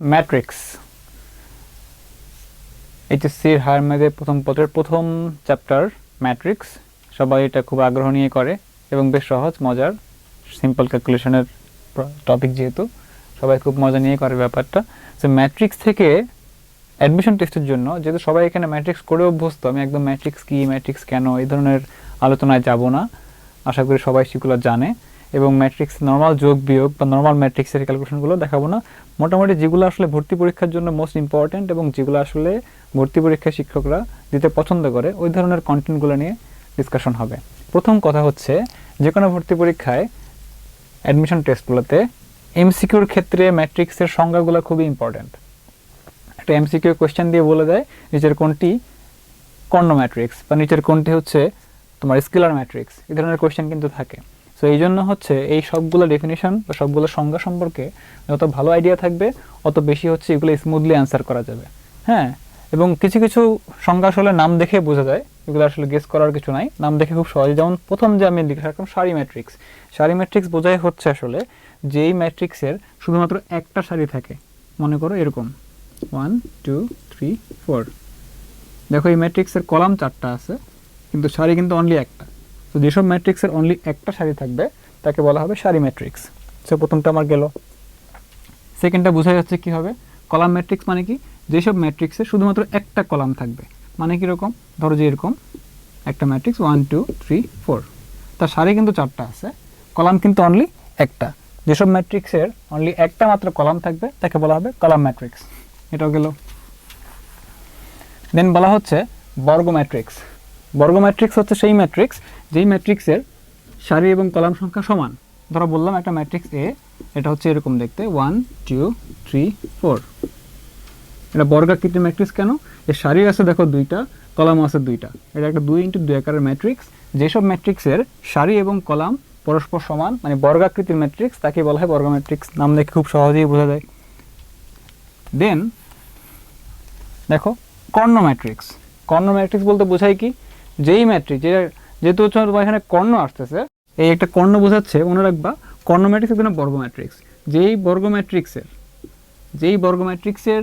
Matrix এইচএসসির higher ম্যাথের প্রথম পত্রের প্রথম চ্যাপ্টার ম্যাট্রিক্স। সবাই এটা খুব আগ্রহ নিয়ে করে এবং বেশ সহজ মজার সিম্পল ক্যালকুলেশনের টপিক, যেহেতু সবাই খুব মজা নিয়ে করে ব্যাপারটা। সো ম্যাট্রিক্স থেকে অ্যাডমিশন টেস্টের জন্য, যেহেতু সবাই এখানে ম্যাট্রিক্স করে অভ্যস্ত, আমি একদম ম্যাট্রিক্স কী, ম্যাট্রিক্স কেন, এই ধরনের আলোচনায় যাব না। আশা করি সবাই সেগুলো জানে এবং ম্যাট্রিক্স নর্মাল যোগ বিয়োগ বা নর্মাল ম্যাট্রিক্সের ক্যালকুলেশনগুলো দেখাবো না। মোটামুটি যেগুলো আসলে ভর্তি পরীক্ষার জন্য মোস্ট ইম্পর্ট্যান্ট এবং যেগুলো আসলে ভর্তি পরীক্ষায় শিক্ষকরা দিতে পছন্দ করে, ওই ধরনের কন্টেন্টগুলো নিয়ে ডিসকাশন হবে। প্রথম কথা হচ্ছে, যে কোনো ভর্তি পরীক্ষায় অ্যাডমিশন টেস্টগুলোতে এমসিকিউর ক্ষেত্রে ম্যাট্রিক্সের সংজ্ঞাগুলো খুবই ইম্পর্ট্যান্ট। একটা এমসিকিউ কোয়েশ্চেন দিয়ে বলে দেয় নিচের কোনটি কর্ণ ম্যাট্রিক্স বা নিচের কোনটি হচ্ছে তোমার স্কেলার ম্যাট্রিক্স, এই ধরনের কোয়েশ্চেন কিন্তু থাকে। সো এই জন্য হচ্ছে এই সবগুলো ডেফিনিশন বা সবগুলো সংজ্ঞা সম্পর্কে যত ভালো আইডিয়া থাকবে, অত বেশি হচ্ছে এগুলো স্মুথলি অ্যান্সার করা যাবে। হ্যাঁ, এবং কিছু কিছু সংজ্ঞা আসলে নাম দেখে বোঝা যায়, এগুলো আসলে গেস করার কিছু নাই, নাম দেখে খুব সহজে। যেমন প্রথম যে আমি লিখে রাখলাম সারি ম্যাট্রিক্স। সারি ম্যাট্রিক্স বোঝাই হচ্ছে আসলে যেই ম্যাট্রিক্সের শুধুমাত্র একটা সারি থাকে। মনে করো এরকম 1 2 3 4। দেখো এই ম্যাট্রিক্সের কলাম 4টা আছে, কিন্তু সারি কিন্তু অনলি একটা। তো যেসব ম্যাট্রিক্সের অনলি একটা সারি থাকবে তাকে বলা হবে সারি ম্যাট্রিক্স। সো প্রথমটা আমার গেল। সেকেন্ডটা বোঝা যাচ্ছে কি হবে, কলাম ম্যাট্রিক্স মানে কি, যেসব ম্যাট্রিক্সে শুধুমাত্র একটা কলাম থাকবে। মানে কীরকম, ধরো যে এরকম একটা ম্যাট্রিক্স 1 2 3 4, তার সারি কিন্তু 4টা আছে, কলাম কিন্তু অনলি একটা। যেসব ম্যাট্রিক্সের অনলি একটা মাত্র কলাম থাকবে তাকে বলা হবে কলাম ম্যাট্রিক্স। এটাও গেল। দেন বলা হচ্ছে বর্গ ম্যাট্রিক্স। বর্গ ম্যাট্রিক্স হচ্ছে সেই ম্যাট্রিক্স যেই ম্যাট্রিক্সের সারি এবং কলাম সংখ্যা সমান। ধরো বললাম একটা ম্যাট্রিক্স এ, এটা হচ্ছে এরকম দেখতে 1 2 3 4। এটা বর্গাকৃতির ম্যাট্রিক্স কেন, এর সারি আছে দেখো 2টা, কলামও আছে 2টা। এটা একটা 2 × 2 আকারের ম্যাট্রিক্স। যেসব ম্যাট্রিক্সের সারি এবং কলাম পরস্পর সমান, মানে বর্গাকৃতির ম্যাট্রিক্স, তাকে বলা হয় বর্গ ম্যাট্রিক্স। নাম দেখে খুব সহজেই বোঝা যায়। দেন দেখো কর্ণ ম্যাট্রিক্স। কর্ণ ম্যাট্রিক্স বলতে বোঝায় কি, যেই ম্যাট্রিক্স যেহেতু হচ্ছে তোমার এখানে কর্ণ আসতেছে, এই একটা কর্ণ বোঝাচ্ছে, মনে রাখবা কর্ণ ম্যাট্রিক্স একদম বর্গ ম্যাট্রিক্স। যেই বর্গ ম্যাট্রিক্সের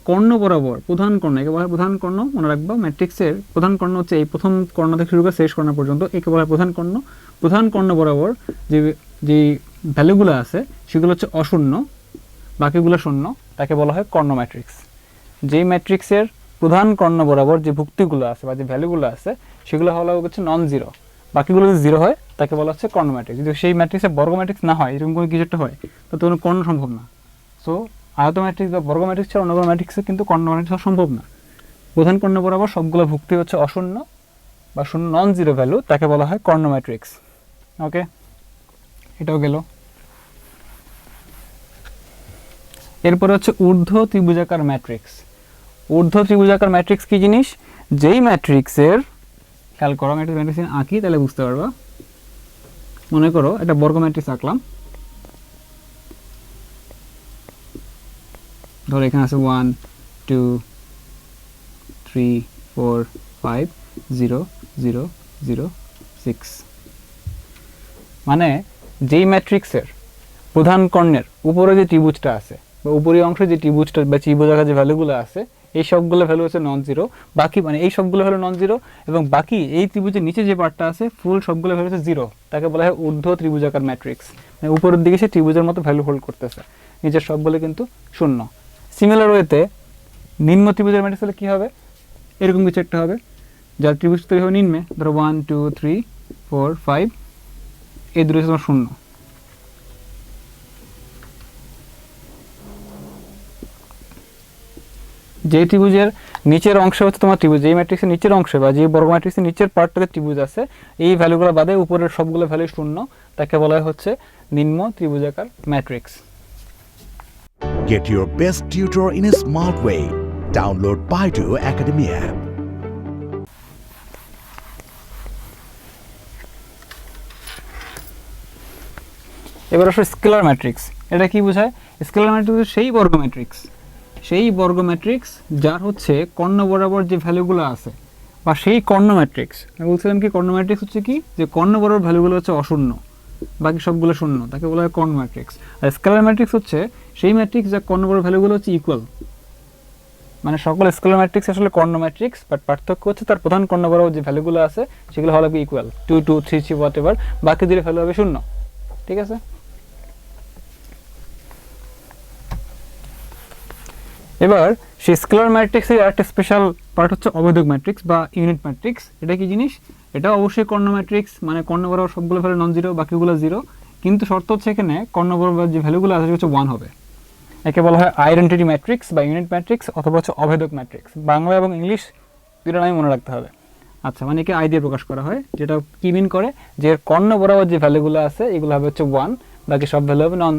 কর্ণ বরাবর প্রধান কর্ণ, একে বলা হয় প্রধান কর্ণ। মনে রাখবা ম্যাট্রিক্সের প্রধান কর্ণ হচ্ছে এই প্রথম কর্ণ থেকে শুরু করে শেষ কর্ণ পর্যন্ত, একে বলা হয় প্রধান কর্ণ। প্রধান কর্ণ বরাবর যে ভ্যালুগুলো আছে সেগুলো হচ্ছে অশূন্য, বাকিগুলো শূন্য, তাকে বলা হয় কর্ণ ম্যাট্রিক্স। যেই ম্যাট্রিক্সের প্রধান কর্ণ বরাবর যে ভুক্তিগুলো আছে বা যে ভ্যালুগুলো আছে সেগুলো হলো হচ্ছে নন জিরো, বাকিগুলো যদি জিরো হয় তাকে বলা হচ্ছে কর্ণ ম্যাট্রিক্স। যদি সেই ম্যাট্রিক্সের বর্গ ম্যাট্রিক্স না হয়, এরকম কোনো কিছু একটা হয়, তো কোনো কর্ণ সম্ভব না। সো আয়ত ম্যাট্রিক্স বা বর্গ ম্যাট্রিক্স ছাড়া অন্য কোনো ম্যাট্রিক্সে কিন্তু কর্ণ ম্যাট্রিক্স হওয়া সম্ভব না। প্রধান কর্ণ বরাবর সবগুলো ভুক্তি হচ্ছে অশূন্য বা শূন্য, নন জিরো ভ্যালু, তাকে বলা হয় কর্ণ ম্যাট্রিক্স। ওকে, এটাও গেল। এরপরে হচ্ছে ঊর্ধ্ব ত্রিভুজাকার ম্যাট্রিক্স। ঊর্ধ্ব ত্রিভুজাকার ম্যাট্রিক্স কি জিনিস, যেই ম্যাট্রিক্সের, খেয়াল করো আমি একটা ম্যাট্রিক্স আঁকি তাহলে বুঝতে পারবা। মনে করো একটা বর্গ ম্যাট্রিক্স আঁকলাম। ধরো এখানে আছে 1 2 3 4 5 0 0 0 6। মানে যেই ম্যাট্রিক্সের প্রধান কর্ণের উপরে যে ত্রিভুজটা আছে বা উপরের অংশে যে ত্রিভুজটা বা ত্রিভুজাকার যে ভ্যালুগুলো আছে, এই সবগুলো ভ্যালু হচ্ছে নন জিরো। বাকি মানে এই সবগুলো ভ্যালু নন জিরো, এবং বাকি এই ত্রিভুজের নিচে যে পার্টটা আছে ফুল সবগুলো ভ্যালু হচ্ছে জিরো, তাকে বলা হয় ঊর্ধ্ব ত্রিভুজাকার ম্যাট্রিক্স। মানে উপরের দিকে সে ত্রিভুজের মতো ভ্যালু হোল্ড করতেছে, নিচের সবগুলো কিন্তু শূন্য। সিমিলার ওয়েতে নিম্ন ত্রিভুজের ম্যাট্রিক্স হলে কী হবে, এরকম কিছু একটা হবে, যার ত্রিভুজ তৈরি হবে নিম্নে। ধরো 1 2 3 4 5, এই দুটো তোমার শূন্য। যে ত্রিভুজের নিচের অংশে হচ্ছে তোমার ত্রিভুজ, যেই ম্যাট্রিক্সের নিচের অংশে বা যে বর্গ ম্যাট্রিক্সের নিচের পার্টটাতে ত্রিভুজ আছে, এই ভ্যালুগুলো বাদে উপরের সবগুলো ভ্যালু শূন্য, তাকে বলা হচ্ছে নিম্ন ত্রিভুজাকার matrix. Get your best tutor in a smart way. Download Baidu Academy app. এবার আসলে স্কেলার ম্যাট্রিক্স। এটা কি বোঝায়, স্কেলার ম্যাট্রিক্স সেই বর্গ ম্যাট্রিক্স যার হচ্ছে কর্ণ বরাবর যে ভ্যালুগুলো আছে, বা সেই কর্ণ ম্যাট্রিক্স। আমি বলছিলাম কি, কর্ণ ম্যাট্রিক্স হচ্ছে কি, যে কর্ণ বরাবর ভ্যালুগুলো হচ্ছে অশূন্য। বাকি সবগুলো শূন্য, তাকে বলা হয় কর্ণ ম্যাট্রিক্স। আর স্কেলার ম্যাট্রিক্স হচ্ছে সেই ম্যাট্রিক্স যা কর্ণ বড় ভ্যালুগুলো হচ্ছে ইকুয়াল, মানে সকল স্কেলার ম্যাট্রিক্স আসলে কর্ণ ম্যাট্রিক্স, বাট পার্থক্য হচ্ছে তার প্রধান কর্ণ বড় যে ভ্যালুগুলো আছে সেগুলো হলো ইকুয়াল, 2 2 3 3 হোয়াট এভার, বাকি দুটো ভ্যালু হবে শূন্য। ঠিক আছে, এবার সেই স্কেলার ম্যাট্রিক্সের একটা স্পেশাল পার্ট হচ্ছে অভেদক ম্যাট্রিক্স বা ইউনিট ম্যাট্রিক্স। এটা কি জিনিস? এটা অবশ্যই কর্ণ ম্যাট্রিক্স, মানে কর্ণ বরাবর সবগুলো ভ্যালু নন জিরো, বাকিগুলো জিরো, কিন্তু শর্ত হচ্ছে এখানে কর্ণ বরাবর যে ভ্যালুগুলো আছে সেটা হচ্ছে 1 হবে। একে বলা হয় আইডেন্টিটি ম্যাট্রিক্স বা ইউনিট ম্যাট্রিক্স অথবা হচ্ছে অভেদক ম্যাট্রিক্স। বাংলা এবং ইংলিশ দুটো নামই মনে রাখতে হবে। আচ্ছা, মানে একে আই দিয়ে প্রকাশ করা হয়, যেটা কি মিন করে যে এর কর্ণ বরাবর যে ভ্যালুগুলো আছে এগুলো হবে হচ্ছে 1, বাকি সব ভ্যালু হবে নন,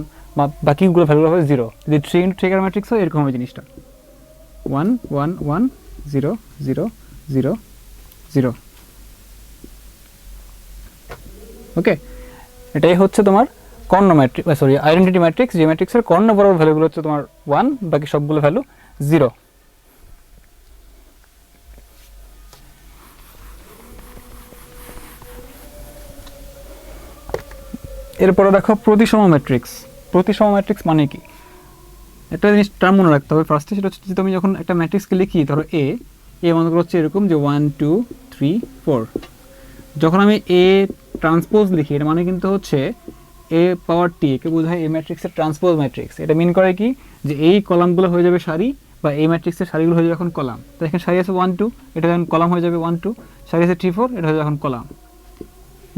বাকিগুলো ভ্যালু হবে 0। যদি 3 ইন্টু 3 ম্যাট্রিক্স হয় এরকম হবে জিনিসটা, 1 1 1 0 0 0 0। ওকে, এটাই হচ্ছে তোমার কর্ণ ম্যাট্রিক্স, সরি আইডেন্টিটি ম্যাট্রিক্স, যে ম্যাট্রিক্সের কর্ণ বরাবর ভ্যালুগুলো হচ্ছে তোমার 1, বাকি সবগুলো ভ্যালু 0। এরপরে দেখো প্রতিসম ম্যাট্রিক্স। প্রতিসম ম্যাট্রিক্স মানে কি? একটা জিনিস টার্ম মনে রাখতে হবে ফার্স্টে, সেটা হচ্ছে যে তুমি যখন একটা ম্যাট্রিক্সকে লিখি, ধরো এ মনে করো হচ্ছে এরকম যে 1 2 3 4, যখন আমি এ ট্রান্সপোজ লিখি এর মানে কিন্তু হচ্ছে এ পাওয়ার টি, একে বোঝায় এ ম্যাট্রিক্সের ট্রান্সপোজ ম্যাট্রিক্স। এটা মিন করে কি যে এই কলামগুলো হয়ে যাবে সারি, বা এই ম্যাট্রিক্সের সারিগুলো হয়ে যাবে এখন কলাম। তো এখানে সারি আছে 1 2, এটা যখন কলাম হয়ে যাবে 1 2, সারি আছে 3 4, এটা হয়ে যাবে এখন কলাম।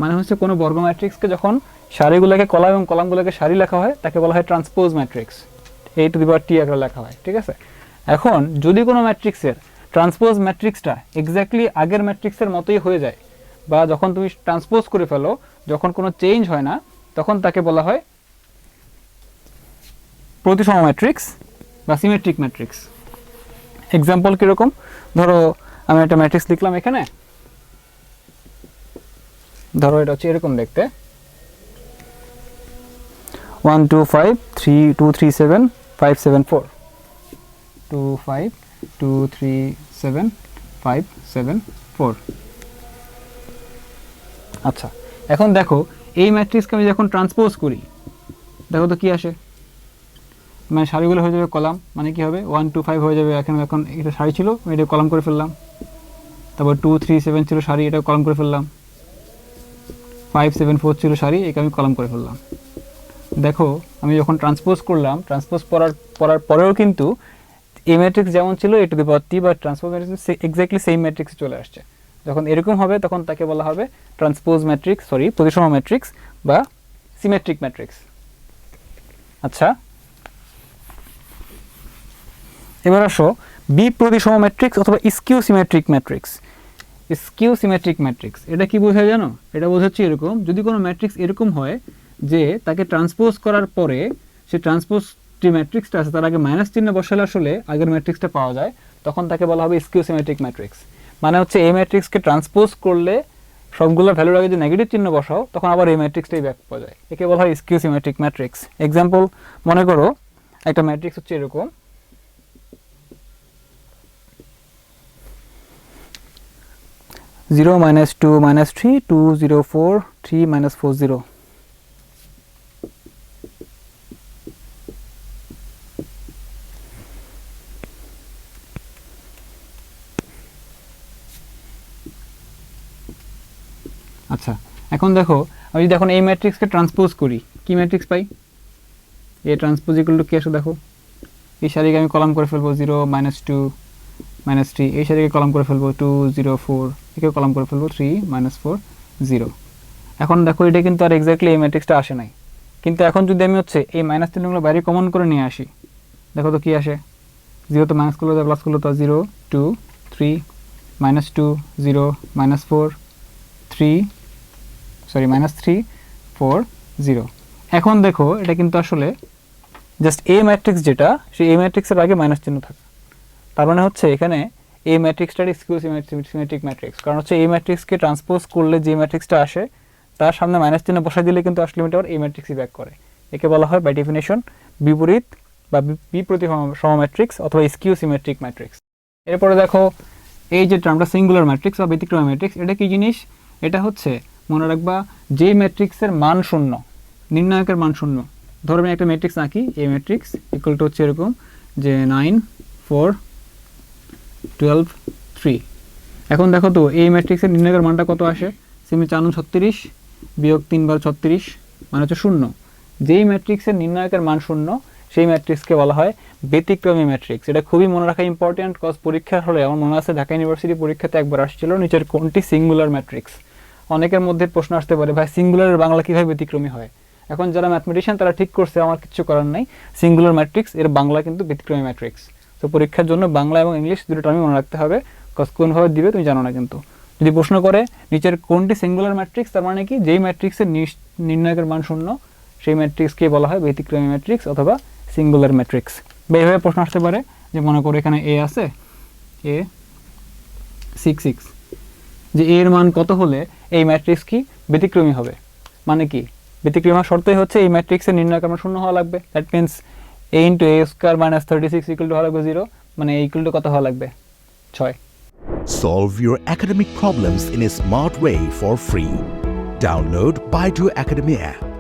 মানে হচ্ছে কোনো বর্গ ম্যাট্রিক্সকে যখন সারিগুলোকে কলাম এবং কলামগুলোকে সারি লেখা হয় তাকে বলা হয় transpose matrix, A to the power T আকারে লেখা হয়। ঠিক আছে, এখন যদি কোনো ম্যাট্রিক্সের ট্রান্সপোজ ম্যাট্রিক্সটা এক্স্যাক্টলি আগের ম্যাট্রিক্সের মতোই হয়ে যায়, বা যখন তুমি ট্রান্সপোজ করে ফেলো, যখন কোনো চেঞ্জ হয় না, তখন তাকে বলা হয় প্রতিসম ম্যাট্রিক্স বা সিমেট্রিক ম্যাট্রিক্স। এক্সাম্পল কীরকম? ধরো আমি একটা ম্যাট্রিক্স লিখলাম এখানে, ধরো এটা হচ্ছে এরকম দেখতে, 1 2 5 3 2 3 7 5 7 4, 2 5 2 3 7 5 7 4। আচ্ছা, এখন দেখো এই ম্যাট্রিক্সকে আমি যখন ট্রান্সপোজ করি, দেখো তো কি আসে, মানে সারিগুলো হয়ে যাবে কলাম, মানে কি হবে 1 2 5 হয়ে যাবে, এখন এটা সারি ছিল এটা কলাম করে ফেললাম, তারপর 2 3 7 ছিল সারি, এটা কলাম করে ফেললাম, 5 7 4 ছিল সারি, একে আমি কলাম করে ফেললাম। দেখো আমি যখন ট্রান্সপোজ করলাম, ট্রান্সপোজ করার পরেও কিন্তু এই ম্যাট্রিক্স যেমন ছিল এ টু দি পাওয়ার টি বা transpose matrix exactly same matrix চলে আসছে। যখন এরকম হবে তখন তাকে বলা হবে ট্রান্সপোজ ম্যাট্রিক্স, সরি প্রতিসম ম্যাট্রিক্স বা সিমেট্রিক ম্যাট্রিক্স। আচ্ছা, এবার আসো বি প্রতিসম ম্যাট্রিক্স অথবা skew symmetric matrix. Skew symmetric matrix এটা কি বোঝায় জানো? এটা বোঝাচ্ছে এরকম, যদি কোনো ম্যাট্রিক্স এরকম হয় যে তাকে ট্রান্সপোজ করার পরে সে ট্রান্সপোজ যে ম্যাট্রিক্সটা আছে তার আগে মাইনাস চিহ্ন বসালে আসলে আগের ম্যাট্রিক্সটা পাওয়া যায়, তখন তাকে বলা হবে স্কিউ সিমেট্রিক ম্যাট্রিক্স। মানে হচ্ছে এই ম্যাট্রিক্সকে ট্রান্সপোজ করলে সবগুলো ভ্যালুর আগে যে নেগেটিভ চিহ্ন বসাও তখন আবার এই ম্যাট্রিক্সটাই ব্যাক পাওয়া যায়, একে বলা হয় স্কিউ সিমেট্রিক ম্যাট্রিক্স। এক্সাম্পল মনে করো একটা ম্যাট্রিক্স হচ্ছে এরকম, 0 -2 -3 2 0 4 3 -4 0। আচ্ছা, এখন দেখো আমি যদি এখন এই ম্যাট্রিক্সকে ট্রান্সপোজ করি, কি matrix pi? A transpose equal to কি আসে দেখো, এই সারিকে আমি কলাম করে ফেলবো 0 -2 -3, এই সারিকে কলাম করে ফেলবো 2 0 4, একে কলাম করে ফেলবো 3 -4 0। এখন দেখো এটা কিন্তু আর এক্স্যাক্টলি এই ম্যাট্রিক্সটা আসে নাই, কিন্তু এখন যদি আমি হচ্ছে এই মাইনাস চিহ্নগুলো বাইরে কমন করে নিয়ে আসি, দেখো তো কি আসে, 0 তো মাইনাস করলে তো প্লাস করলে তো 0 2 3 -2 0 -4 3, সরি -3 4 0। এখন দেখো এটা কিন্তু আসলে জাস্ট এ ম্যাট্রিক্স, যেটা সেই এ ম্যাট্রিক্সের আগে মাইনাস চিহ্ন থাকে, তার মানে হচ্ছে এখানে এই ম্যাট্রিক্সটার স্কিউ সিমেট্রিক ম্যাট্রিক্স, কারণ হচ্ছে এই ম্যাট্রিক্সকে ট্রান্সপোজ করলে যে ম্যাট্রিক্সটা আসে তার সামনে মাইনাস চিহ্ন বসাই দিলে কিন্তু আসলে আবার এই ম্যাট্রিক্সই ব্যাক করে। একে বলা হয় বাই ডেফিনেশন বিপরীত বা বিপ্রতিসম ম্যাট্রিক্স অথবা স্কিউ সিমেট্রিক ম্যাট্রিক্স। এরপরে দেখো এই যে টার্মটা সিঙ্গুলার ম্যাট্রিক্স বা ব্যতিক্রমী ম্যাট্রিক্স, এটা কি জিনিস? এটা হচ্ছে মনে রাখবা যে ম্যাট্রিক্সের মান শূন্য, নির্ণায়কের মান শূন্য, ধরো আমি একটা ম্যাট্রিক্স আঁকি, এই ম্যাট্রিক্স ইকুয়াল টু হচ্ছে এরকম যে 9 4 12 3। এখন দেখো তো এই ম্যাট্রিক্সের নির্ণায়কের মানটা কত আসে, সিমি 4 36 বিয়োগ 3 বার 36 মানে হচ্ছে শূন্য। যেই ম্যাট্রিক্সের নির্ণায়কের মান শূন্য সেই ম্যাট্রিক্সকে বলা হয় ব্যতিক্রমী ম্যাট্রিক্স। এটা খুবই মনে রাখা ইম্পর্টেন্ট, কজ পরীক্ষার হলে আমার মনে আছে ঢাকা ইউনিভার্সিটি পরীক্ষাতে একবার আসছিল নিচের কোনটি সিঙ্গুলার ম্যাট্রিক্স। অনেকের মধ্যে প্রশ্ন আসতে পারে ভাই সিঙ্গুলারের বাংলা কীভাবে ব্যতিক্রমী হয়। এখন যারা ম্যাথমেটিশিয়ান তারা ঠিক করছে, আমার কিছু করার নাই। সিঙ্গুলার ম্যাট্রিক্স এর বাংলা কিন্তু ব্যতিক্রমী ম্যাট্রিক্স। তো পরীক্ষার জন্য বাংলা এবং ইংলিশ দুটো টার্মই মনে রাখতে হবে, কজ কোনভাবে দিবে তুমি জানো না। কিন্তু যদি প্রশ্ন করে নিচের কোনটি সিঙ্গুলার ম্যাট্রিক্স, তার মানে কি যেই ম্যাট্রিক্সের নির্ণায়কের মান শূন্য সেই ম্যাট্রিক্সকে বলা হয় ব্যতিক্রমী ম্যাট্রিক্স অথবা সিঙ্গুলার ম্যাট্রিক্স। বা এইভাবে প্রশ্ন আসতে পারে যে মনে করো এখানে এ আছে, এ 6 6, যে এর মান কত হলে এই ম্যাট্রিক্স কি ব্যতিক্রমী হবে। মানে কি ব্যতিক্রমী হওয়ার শর্তই হচ্ছে এই ম্যাট্রিক্সের নির্ণায়কের মান শূন্য হওয়া লাগবে। That means a into a square minus 36 equal to হওয়া লাগবে 0, মানে a ইকুয়াল টু কত হওয়া লাগবে 6। Solve your academic problems in a smart way for free. Download Baidu Academy app.